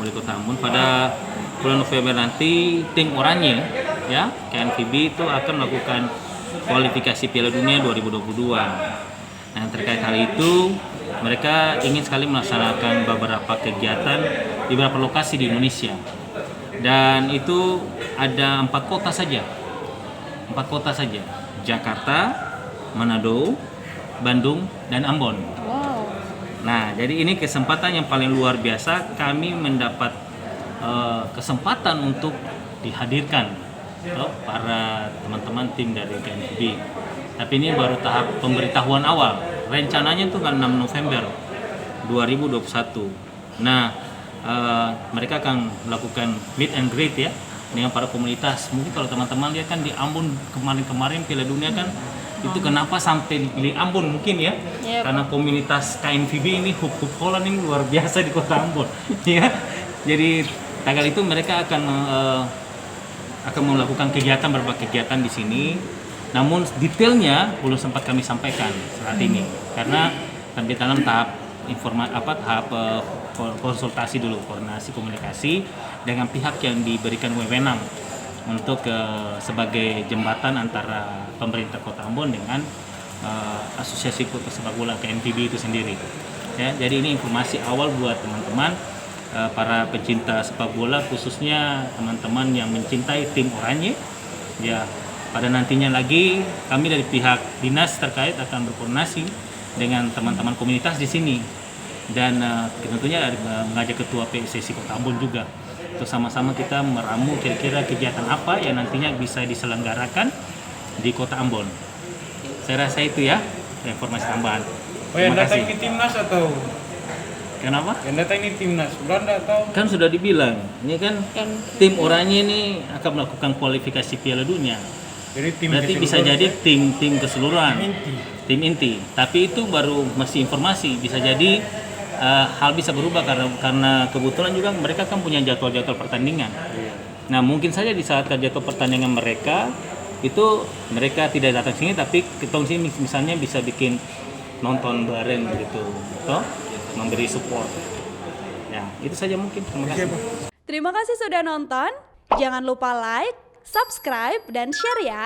wali kota Ambon pada bulan November nanti tim Oranye ya KNVB itu akan melakukan kualifikasi Piala Dunia 2022. Nah, terkait hal itu mereka ingin sekali melaksanakan beberapa kegiatan di beberapa lokasi di Indonesia. Dan itu ada 4 kota saja. Jakarta, Manado, Bandung, dan Ambon. Wow. Nah, jadi ini kesempatan yang paling luar biasa. Kami mendapat kesempatan untuk dihadirkan para teman-teman tim dari KNVB. Tapi ini baru tahap pemberitahuan awal. Rencananya itu kan 6 November 2021. Nah, mereka akan melakukan meet and greet ya dengan para komunitas. Mungkin kalau teman-teman lihat kan di Ambon kemarin Piala Dunia kan itu kenapa sampai dipilih Ambon mungkin ya? Yep. Karena komunitas KNVB ini hub Holland ini luar biasa di kota Ambon ya. Jadi tanggal itu mereka akan melakukan berbagai kegiatan di sini. Namun detailnya belum sempat kami sampaikan saat ini karena kami dalam tahap konsultasi dulu, koordinasi komunikasi dengan pihak yang diberikan wewenang untuk sebagai jembatan antara pemerintah Kota Ambon dengan Asosiasi Sepak Bola KNVB itu sendiri. Ya, jadi ini informasi awal buat teman-teman para pecinta sepak bola, khususnya teman-teman yang mencintai tim Oranye. Ya, pada nantinya lagi kami dari pihak dinas terkait akan berkoordinasi dengan teman-teman komunitas di sini dan tentunya mengajak ketua PSSI Kota Ambon juga untuk sama-sama kita meramu kira-kira kegiatan apa yang nantinya bisa diselenggarakan di Kota Ambon. Saya rasa itu ya informasi tambahan. Oh, yang Terima datang kasih. ini timnas atau Kenapa? yang datang ini timnas Belanda atau? Kan sudah dibilang, ini kan KNVB. tim Oranye ini akan melakukan kualifikasi Piala Dunia. Jadi tim Berarti bisa keseluruhan jadi tim keseluruhan, inti. tim inti. Tapi itu baru masih informasi. Bisa jadi hal bisa berubah karena kebetulan juga mereka kan punya jadwal-jadwal pertandingan. Nah, mungkin saja di saat jadwal pertandingan mereka itu mereka tidak datang sini, tapi ketong sini misalnya bisa bikin nonton bareng gitu, toh memberi support. Ya, itu saja mungkin. Terima kasih. Terima kasih sudah nonton. Jangan lupa like, subscribe, dan share ya.